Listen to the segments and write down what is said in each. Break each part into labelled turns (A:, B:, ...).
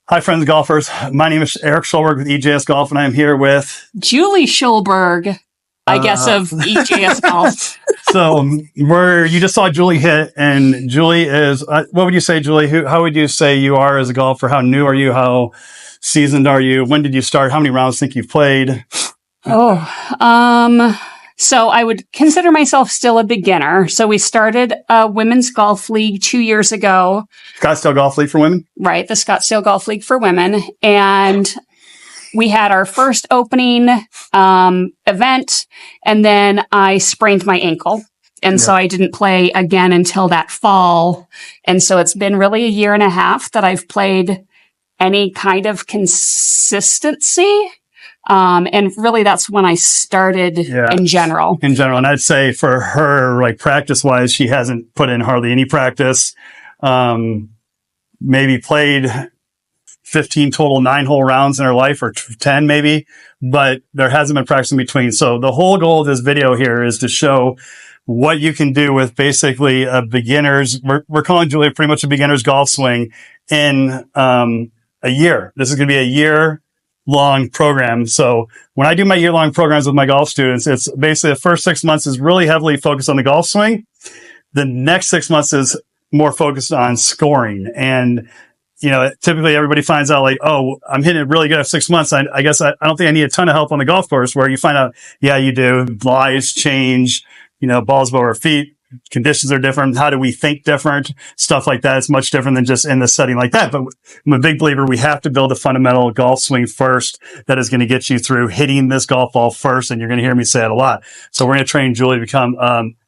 A: Hi, friends golfers. My name is Erik Schjolberg with EJS Golf, and I'm here with
B: Julie Schjolberg, I guess, of EJS Golf.
A: So you just saw Julie hit, and Julie is, what would you say, Julie? How would you say you are as a golfer? How new are you? How seasoned are you? When did you start? How many rounds think you've played?
B: So I would consider myself still a beginner. So we started a women's golf league 2 years ago.
A: Scottsdale Golf League for women?
B: Right, the Scottsdale Golf League for women. And we had our first opening event, and then I sprained my ankle. And so I didn't play again until that fall. And so it's been really a year and a half that I've played any kind of consistency. And really that's when I started in general.
A: And I'd say for her, like practice wise, she hasn't put in hardly any practice. Maybe played 15 total 9-hole rounds in her life, or 10 maybe, but there hasn't been practice in between. So the whole goal of this video here is to show what you can do with basically a beginner's, we're calling Julie pretty much a beginner's golf swing in a year. This is going to be a year-long program. So when I do my year-long programs with my golf students, it's basically the first 6 months is really heavily focused on the golf swing. The next 6 months is more focused on scoring. And, you know, typically everybody finds out like, oh, I'm hitting it really good at 6 months. I guess I don't think I need a ton of help on the golf course, where you find out, yeah, you do. Lies change, you know, balls above our feet. Conditions are different. How do we think different? Stuff like that. It's much different than just in the setting like that. But I'm a big believer we have to build a fundamental golf swing first that is going to get you through hitting this golf ball first. And you're going to hear me say it a lot. So we're going to train Julie to become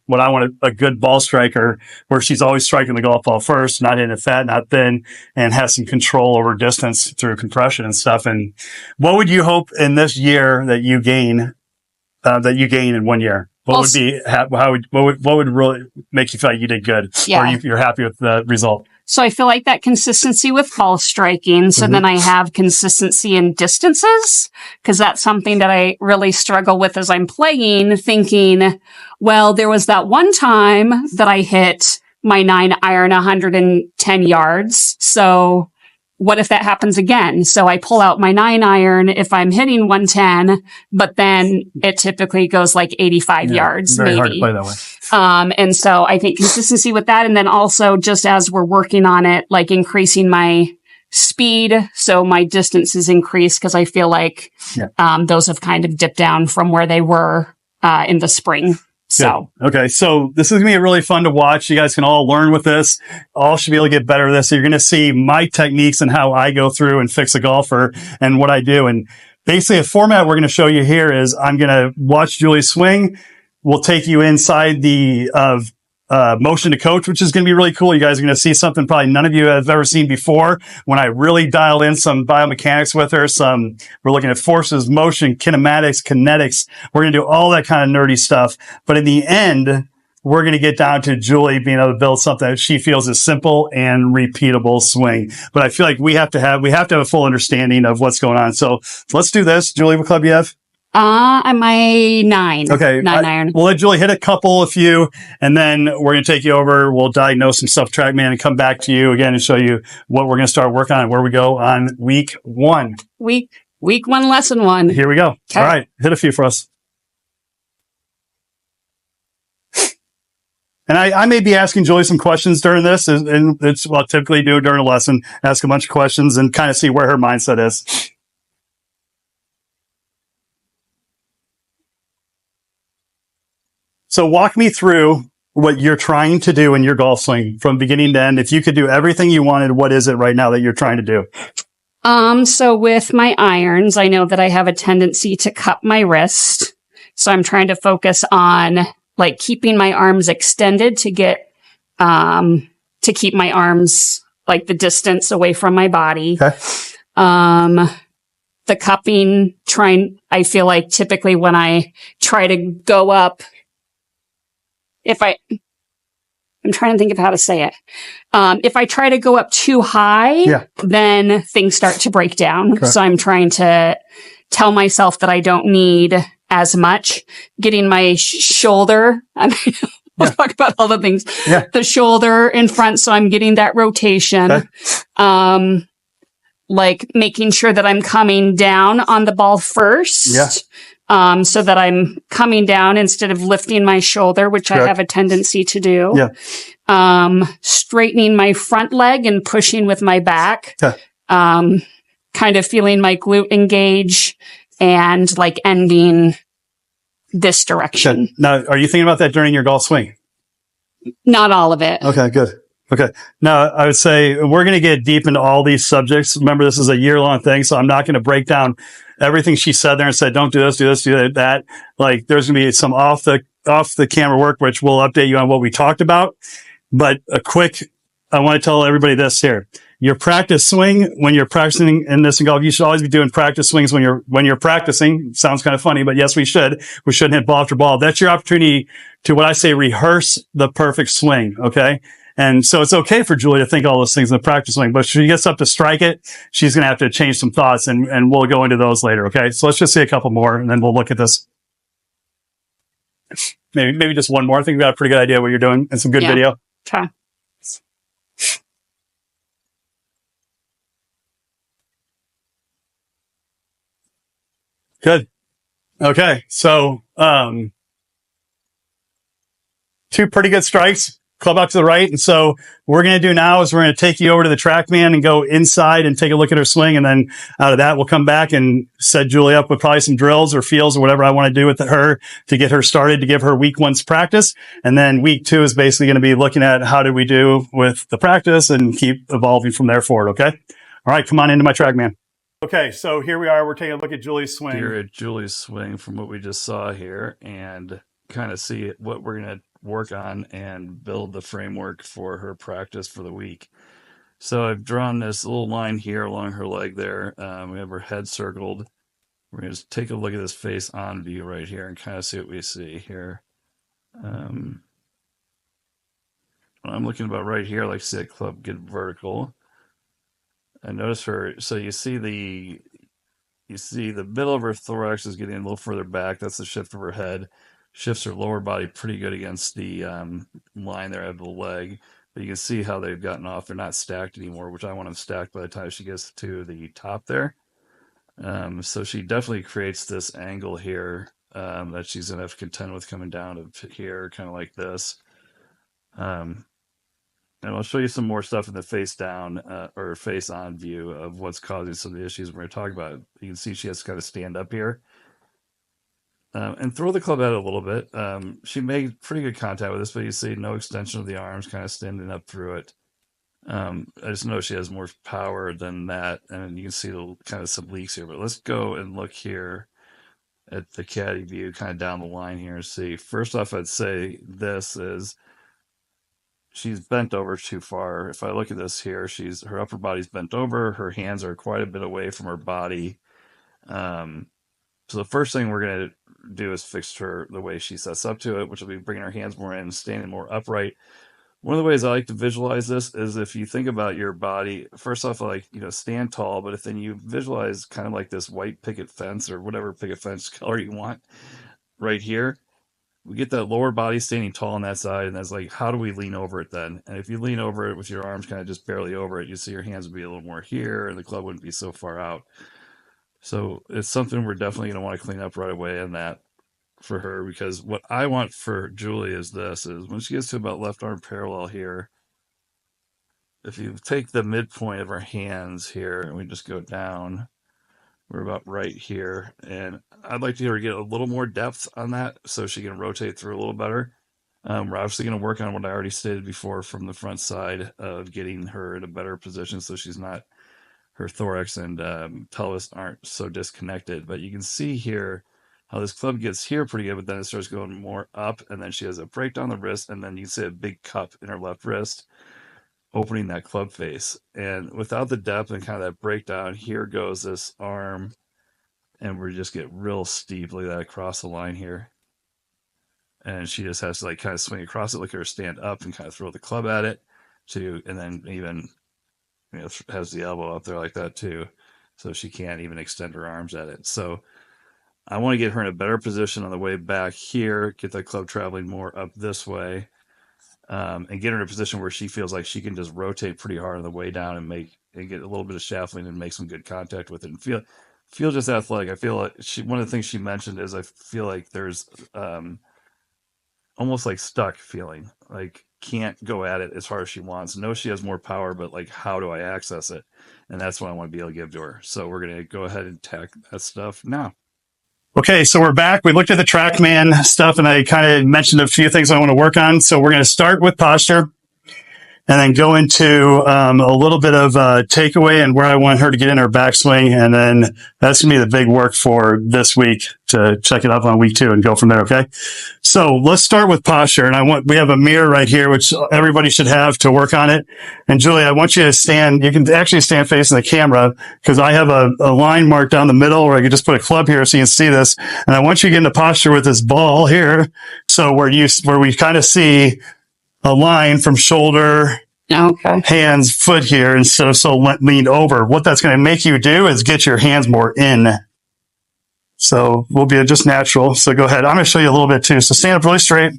A: what I want, a good ball striker, where she's always striking the golf ball first, not hitting it fat, not thin, and has some control over distance through compression and stuff. And what would you hope in this year that you gain in 1 year? What would really make you feel like you did good, or you're happy with the result?
B: So I feel like that consistency with ball striking. So then I have consistency in distances, because that's something that I really struggle with as I'm playing, thinking, well, there was that one time that I hit my 9-iron 110 yards. So what if that happens again? So I pull out my 9-iron if I'm hitting 110, but then it typically goes like 85 yards,
A: very
B: maybe.
A: Hard to play that way.
B: And so I think consistency with that. And then also just as we're working on it, like increasing my speed. So my distance is increased, because I feel like, those have kind of dipped down from where they were, in the spring. So,
A: okay. So this is going to be really fun to watch. You guys can all learn with this. All should be able to get better at this. So you're going to see my techniques and how I go through and fix a golfer and what I do. And basically a format we're going to show you here is I'm going to watch Julie swing. We'll take you inside the, motion to coach, which is going to be really cool. You guys are going to see something probably none of you have ever seen before. When I really dial in some biomechanics with her, we're looking at forces, motion, kinematics, kinetics. We're going to do all that kind of nerdy stuff. But in the end, we're going to get down to Julie being able to build something that she feels is simple and repeatable swing. But I feel like we have to have a full understanding of what's going on. So let's do this. Julie, what club you have?
B: I'm my 9.
A: Okay.
B: 9-iron.
A: We'll let Julie hit a few, and then we're going to take you over. We'll diagnose some stuff, Trackman, and come back to you again and show you what we're going to start working on and where we go on week 1.
B: Week 1, lesson 1.
A: Here we go.
B: Okay.
A: All right. Hit a few for us. And I may be asking Julie some questions during this, and it's what I typically do during a lesson, ask a bunch of questions and kind of see where her mindset is. So walk me through what you're trying to do in your golf swing from beginning to end. If you could do everything you wanted, what is it right now that you're trying to do?
B: So with my irons, I know that I have a tendency to cup my wrist. So I'm trying to focus on like keeping my arms extended to get, to keep my arms like the distance away from my body.
A: Okay.
B: The cupping, I feel like typically when I try to go up, I'm trying to think of how to say it. If I try to go up too high, then things start to break down. Okay. So I'm trying to tell myself that I don't need as much. Getting my shoulder, we'll talk about all the things. Yeah. The shoulder in front, so I'm getting that rotation. Okay. like making sure that I'm coming down on the ball first.
A: Yeah.
B: So that I'm coming down instead of lifting my shoulder, which
A: Correct.
B: I have a tendency to do.
A: Yeah.
B: Straightening my front leg and pushing with my back.
A: Okay.
B: Kind of feeling my glute engage and like ending this direction.
A: Okay. Now, are you thinking about that during your golf swing?
B: Not all of it.
A: Okay, good. Okay. Now, I would say we're going to get deep into all these subjects. Remember, this is a year-long thing, so I'm not going to break down everything she said there and said, don't do this, do this, do that. Like, there's going to be some off the camera work, which we'll update you on what we talked about. But I want to tell everybody this here. Your practice swing, when you're practicing in this in golf, you should always be doing practice swings when you're practicing. Sounds kind of funny, but yes, we should. We shouldn't hit ball after ball. That's your opportunity to, what I say, rehearse the perfect swing. Okay. And so it's okay for Julie to think all those things in the practice swing, but if she gets up to strike it, she's going to have to change some thoughts, and we'll go into those later. Okay. So let's just see a couple more and then we'll look at this. Maybe just one more. I think we got a pretty good idea what you're doing and some good video.
B: Okay.
A: Good. Okay. So, two pretty good strikes, club out to the right. And so what we're going to do now is we're going to take you over to the Trackman and go inside and take a look at her swing. And then out of that, we'll come back and set Julie up with probably some drills or feels or whatever I want to do with her to get her started, to give her week 1's practice. And then week 2 is basically going to be looking at how did we do with the practice and keep evolving from there forward. Okay. All right. Come on into my Trackman. Okay, so here we are. We're taking a look at Julie's swing.
C: Here at Julie's swing from what we just saw here, and kind of see what we're going to work on and build the framework for her practice for the week. So I've drawn this little line here along her leg there. We have her head circled. We're going to take a look at this face on view right here and kind of see what we see here. I'm looking about right here, like see that club get vertical. I notice her, so you see the middle of her thorax is getting a little further back. That's the shift of her head. Shifts her lower body pretty good against the line there of the leg. But you can see how they've gotten off. They're not stacked anymore, which I want them stacked by the time she gets to the top there. So she definitely creates this angle here that she's going to have to contend with coming down to here, kind of like this. And I'll show you some more stuff in the face down or face on view of what's causing some of the issues we're going to talk about. You can see she has to kind of stand up here and throw the club at it a little bit. She made pretty good contact with this, but you see no extension of the arms, kind of standing up through it. I just know she has more power than that, and you can see kind of some leaks here. But let's go and look here at the caddy view, kind of down the line here, and see. First off, I'd say this is she's bent over too far. If I look at this here, her upper body's bent over. Her hands are quite a bit away from her body. So the first thing we're going to do is fix her the way she sets up to it, which will be bringing her hands more in, standing more upright. One of the ways I like to visualize this is if you think about your body, first off, like, stand tall, but if then you visualize kind of like this white picket fence or whatever picket fence color you want right here. We get that lower body standing tall on that side, and that's like, how do we lean over it then? And if you lean over it with your arms kind of just barely over it, you see your hands would be a little more here, and the club wouldn't be so far out. So it's something we're definitely going to want to clean up right away in that for her, because what I want for Julie is when she gets to about left arm parallel here, if you take the midpoint of her hands here, and we just go down, we're about right here, and I'd like to get a little more depth on that so she can rotate through a little better. We're obviously going to work on what I already stated before from the front side of getting her in a better position so her thorax and pelvis aren't so disconnected. But you can see here how this club gets here pretty good, but then it starts going more up, and then she has a break down the wrist, and then you can see a big cup in her left wrist opening that club face. And without the depth and kind of that breakdown, here goes this arm, and we just get real steep like that across the line here. And she just has to kind of swing across it, look at her stand up and kind of throw the club at it too. And then even, has the elbow up there like that too. So she can't even extend her arms at it. So I want to get her in a better position on the way back here, get that club traveling more up this way. and get her in a position where she feels like she can just rotate pretty hard on the way down and get a little bit of shaft lean and make some good contact with it and feel just athletic. I feel like one of the things she mentioned is I feel like there's almost like stuck feeling, like can't go at it as hard as she wants. Know she has more power, but like, how do I access it? And that's what I want to be able to give to her. So we're going to go ahead and tack that stuff now.
A: Okay, so we're back. We looked at the Trackman stuff, and I kind of mentioned a few things I want to work on. So we're going to start with posture, and then go into a little bit of takeaway and where I want her to get in her backswing. And then that's going to be the big work for this week to check it up on week 2 and go from there. Okay. So let's start with posture. And we have a mirror right here, which everybody should have to work on it. And Julie, I want you to stand. You can actually stand facing the camera because I have a line marked down the middle where I can just put a club here so you can see this. And I want you to get into posture with this ball here. So where we kind of see a line from shoulder, hands, foot here, instead of so leaned over. What that's going to make you do is get your hands more in. So we'll be just natural. So go ahead. I'm going to show you a little bit too. So stand up really straight.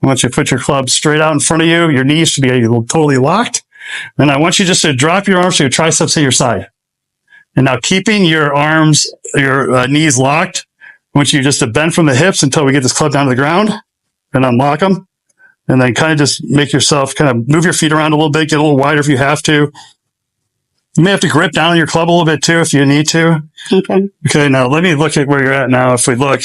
A: I want you to put your club straight out in front of you. Your knees should be totally locked. And I want you just to drop your arms so your triceps hit your side. And now keeping your arms, your knees locked, I want you just to bend from the hips until we get this club down to the ground and unlock them. And then kind of just make yourself kind of move your feet around a little bit, get a little wider if you have to. You may have to grip down on your club a little bit too if you need to.
B: Okay.
A: Okay, now let me look at where you're at now. If we look,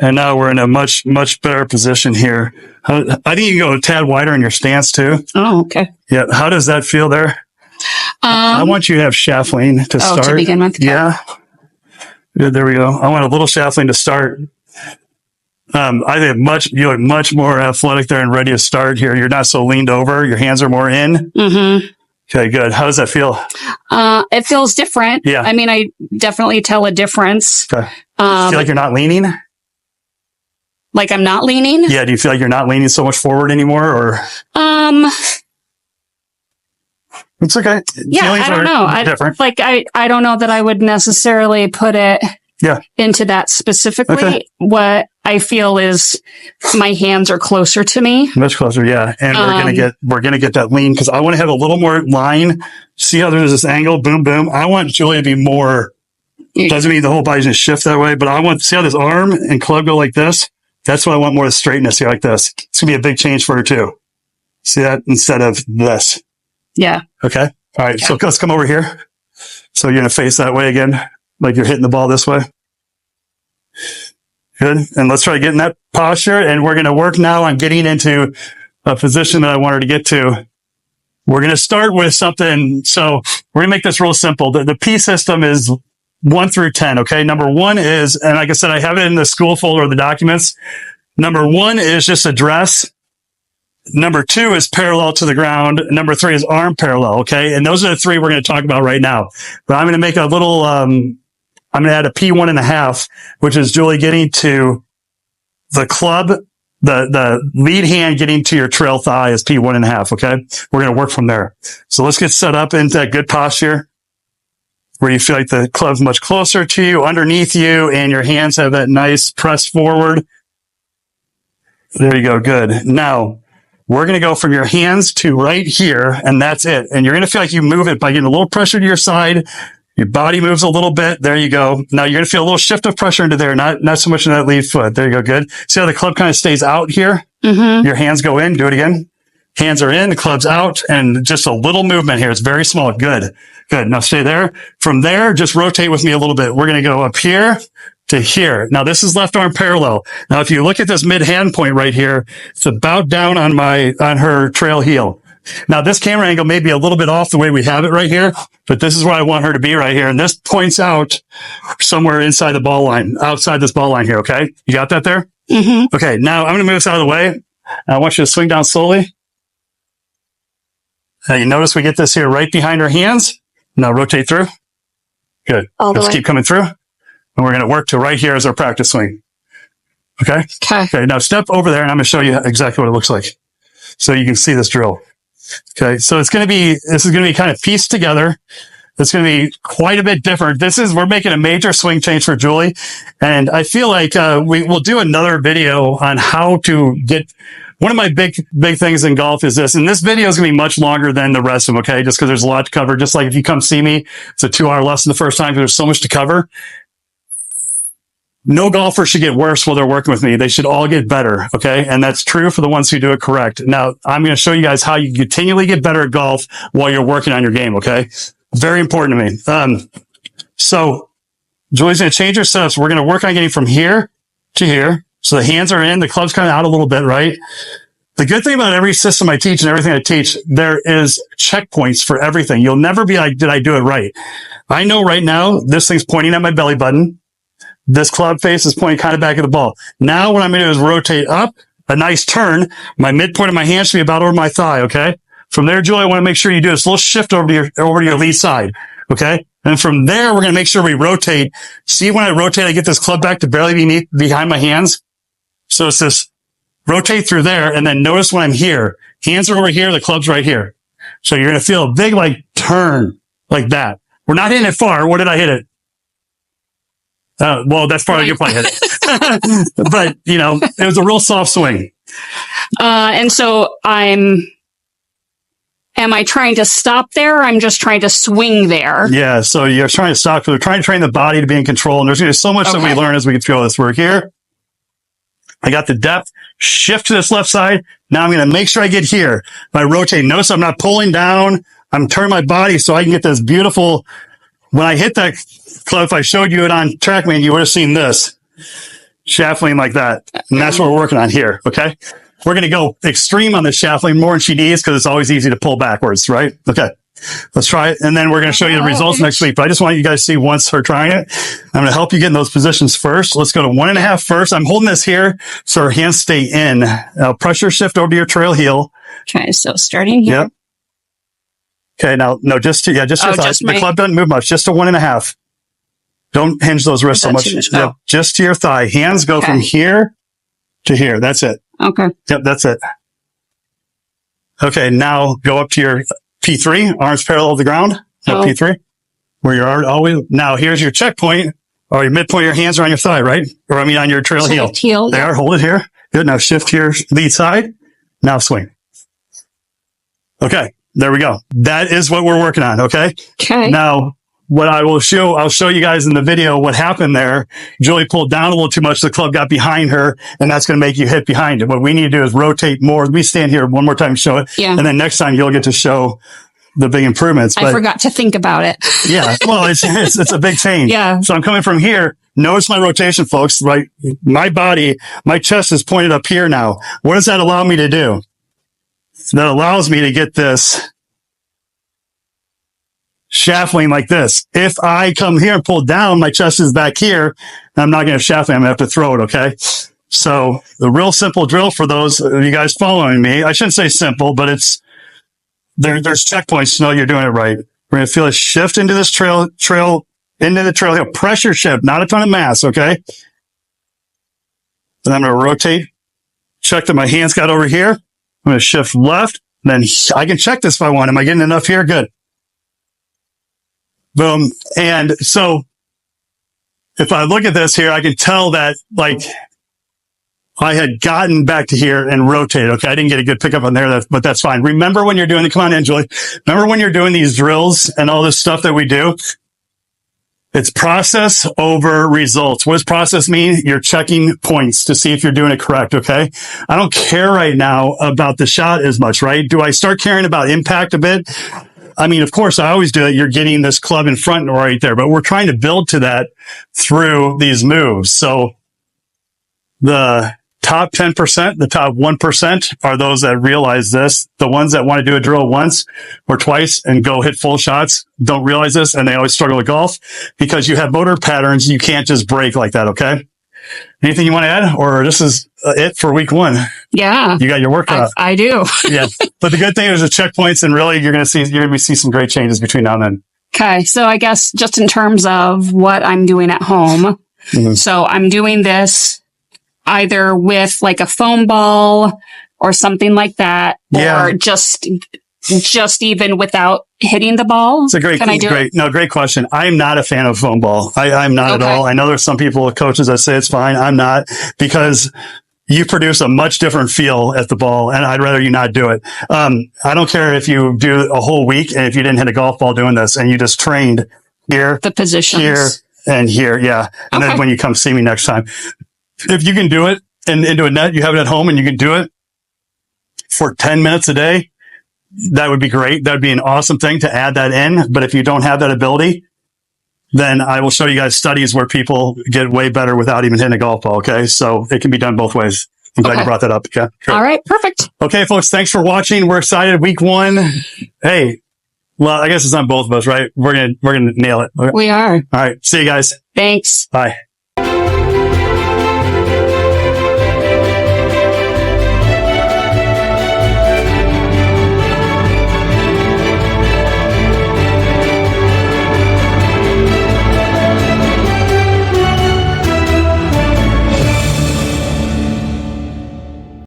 A: and now we're in a much, much better position here. I think you can go a tad wider in your stance too.
B: Oh, okay.
A: Yeah. How does that feel there? I want you to have shaft lean to start.
B: To begin with?
A: Yeah. Good, there we go. I want a little shaft lean to start. I think you look much more athletic there and ready to start here. You're not so leaned over. Your hands are more in.
B: Mm-hmm.
A: Okay, good. How does that feel?
B: It feels different.
A: Yeah.
B: I mean, I definitely tell a difference.
A: Okay. Do you feel like you're not leaning?
B: Like I'm not leaning?
A: Yeah. Do you feel like you're not leaning so much forward anymore, or? It's okay.
B: Yeah,
A: Feelings
B: I don't know.
A: Different.
B: I don't know that I would necessarily put it into that specifically. Okay. What I feel is my hands are closer to me.
A: Much closer, yeah. And we're gonna get that lean because I want to have a little more line. See how there's this angle, boom, boom. I want Julie to be more. Doesn't mean the whole body's gonna shift that way, but I want to see how this arm and club go like this. That's what I want, more of the straightness here, like this. It's gonna be a big change for her too. See that instead of this.
B: Yeah.
A: Okay. All right. Yeah. So let's come over here. So you're gonna face that way again, like you're hitting the ball this way. Good. And let's try to get in that posture. And we're going to work now on getting into a position that I want her to get to. We're going to start with something. So we're going to make this real simple. The P system is 1 through 10. Okay. Number 1 is, and like I said, I have it in the school folder of the documents. Number 1 is just address. Number 2 is parallel to the ground. Number 3 is arm parallel. Okay. And those are the 3 we're going to talk about right now. But I'm going to make a little, I'm going to add a P1.5, which is Julie getting to the club, the lead hand getting to your trail thigh is P1.5. Okay. We're going to work from there. So let's get set up into that good posture where you feel like the club's much closer to you, underneath you, and your hands have that nice press forward. There you go. Good. Now we're going to go from your hands to right here, and that's it. And you're going to feel like you move it by getting a little pressure to your side. Your body moves a little bit. There you go. Now you're going to feel a little shift of pressure into there, not so much in that lead foot. There you go. Good. See how the club kind of stays out here? Mm-hmm. Your hands go in. Do it again. Hands are in, the club's out, and just a little movement here. It's very small. Good. Good. Now stay there. From there, just rotate with me a little bit. We're going to go up here to here. Now this is left arm parallel. Now if you look at this mid hand point right here, it's about down on her trail heel. Now this camera angle may be a little bit off the way we have it right here, but this is where I want her to be right here. And this points out somewhere inside the ball line, outside this ball line here. Okay. You got that there? Mm-hmm. Okay. Now I'm going to move this out of the way. I want you to swing down slowly. Now you notice we get this here right behind our hands. Now rotate through. Good. Let's keep coming through. And we're going to work to right here as our practice swing. Okay. Okay. Now step over there and I'm going to show you exactly what it looks like. So you can see this drill. Okay. So this is going to be kind of pieced together. It's going to be quite a bit different. We're making a major swing change for Julie. And I feel like, we'll do another video on how to get one of my big things in golf is this, and this video is going to be much longer than the rest of them, okay? Just because there's a lot to cover. Just like if you come see me, it's a 2-hour lesson the first time because there's so much to cover. No golfer should get worse while they're working with me. They should all get better, okay? And that's true for the ones who do it correct. Now, I'm going to show you guys how you continually get better at golf while you're working on your game, okay? Very important to me. So Julie's going to change her setup. So we're going to work on getting from here to here. So the hands are in, the club's kind of out a little bit, right? The good thing about every system I teach and everything I teach, there is checkpoints for everything. You'll never be like, did I do it right? I know right now this thing's pointing at my belly button. This club face is pointing kind of back at the ball. Now what I'm going to do is rotate up, a nice turn. My midpoint of my hand should be about over my thigh, okay? From there, Julie, I want to make sure you do this little shift over to your lead side, okay? And from there, we're going to make sure we rotate. See, when I rotate, I get this club back to barely behind my hands. So it's this rotate through there, and then notice when I'm here, hands are over here, the club's right here. So you're going to feel a big, like, turn like that. We're not hitting it far. What did I hit it? Well, that's probably you probably hit it. But, you know, it was a real soft swing.
B: And so am I trying to stop there? Or I'm just trying to swing there.
A: Yeah. So you're trying to stop. We're trying to train the body to be in control. And there's going to be so much that we learn as we go this work here. I got the depth, shift to this left side. Now I'm going to make sure I get here by rotating. Notice I'm not pulling down. I'm turning my body so I can get this beautiful. When I hit that club, if I showed you it on Trackman, you would have seen this shaft lean like that. And that's what we're working on here. Okay. We're going to go extreme on the shaft lean more than she needs because it's always easy to pull backwards, right? Okay. Let's try it. And then we're going to show you the results next week. But I just want you guys to see once her trying it. I'm going to help you get in those positions first. Let's go to 1.5 first. I'm holding this here so her hands stay in. Now pressure shift over to your trail heel.
B: Okay. So starting here.
A: Yep. Okay, now, no, just your thighs. The club doesn't move much, just to 1.5. Don't hinge those wrists so much. Yep, just to your thigh. Hands go from here to here. That's it.
B: Okay.
A: Yep, that's it. Okay, now go up to your P3, arms parallel to the ground. P3, where you're always. Now, here's your checkpoint, or your midpoint. Your hands are on your thigh, right? Or on your trail heel. There, hold it here. Good. Now shift to your lead side. Now swing. Okay. There we go. That is what we're working on. Okay.
B: Okay.
A: Now, what I'll show you guys in the video what happened there. Julie pulled down a little too much. The club got behind her, and that's going to make you hit behind it. What we need to do is rotate more. We stand here one more time, show it. Yeah. And then next time you'll get to show the big improvements.
B: I forgot to think about it.
A: Yeah. Well, it's a big change.
B: Yeah.
A: So I'm coming from here. Notice my rotation, folks, right? My body, my chest is pointed up here now. What does that allow me to do? That allows me to get this shaft lean like this. If I come here and pull down, my chest is back here. I'm not going to shaft lean. I'm going to have to throw it. Okay. So the real simple drill for those of you guys following me, I shouldn't say simple, but it's there's checkpoints to know you're doing it right. We're going to feel a shift into this trail into the trail heel, pressure shift, not a ton of mass. Okay. Then I'm going to rotate, check that my hands got over here. I'm going to shift left. Then I can check this if I want. Am I getting enough here? Good. Boom. And so if I look at this here, I can tell that like I had gotten back to here and rotated. Okay. I didn't get a good pickup on there, but that's fine. Remember when you're doing come on in, Julie. Remember when you're doing these drills and all this stuff that we do? It's process over results. What does process mean? You're checking points to see if you're doing it correct. Okay. I don't care right now about the shot as much, right? Do I start caring about impact a bit? I mean, of course, I always do it. You're getting this club in front right there, but we're trying to build to that through these moves. So the top 10%, the top 1% are those that realize this. The ones that want to do a drill once or twice and go hit full shots don't realize this, and they always struggle with golf because you have motor patterns. You can't just break like that. Okay. Anything you want to add, or this is it for week 1?
B: Yeah.
A: You got your workout.
B: I do.
A: Yeah. But the good thing is the checkpoints, and really you're going to see some great changes between now and then.
B: Okay. So I guess just in terms of what I'm doing at home. Mm-hmm. So I'm doing this either with like a foam ball or something like that, or just even without hitting the ball.
A: It's a great question. I'm not a fan of foam ball. I'm not at all. I know there's some people, coaches that say it's fine. I'm not, because you produce a much different feel at the ball, and I'd rather you not do it. I don't care if you do a whole week and if you didn't hit a golf ball doing this and you just trained here,
B: The positions.
A: here, and here. Yeah. And then
B: Okay.
A: when you come see me next time, if you can do it and into a net, you have it at home and you can do it for 10 minutes a day, that would be great. That would be an awesome thing to add that in. But if you don't have that ability, then I will show you guys studies where people get way better without even hitting a golf ball. Okay. So it can be done both ways. I'm glad
B: Okay.
A: you brought that up. Yeah. Sure.
B: All right. Perfect.
A: Okay, folks. Thanks for watching. We're excited. Week 1. Hey, well, I guess it's on both of us, right? We're going to nail it. Okay.
B: We are.
A: All right. See you guys.
B: Thanks.
A: Bye.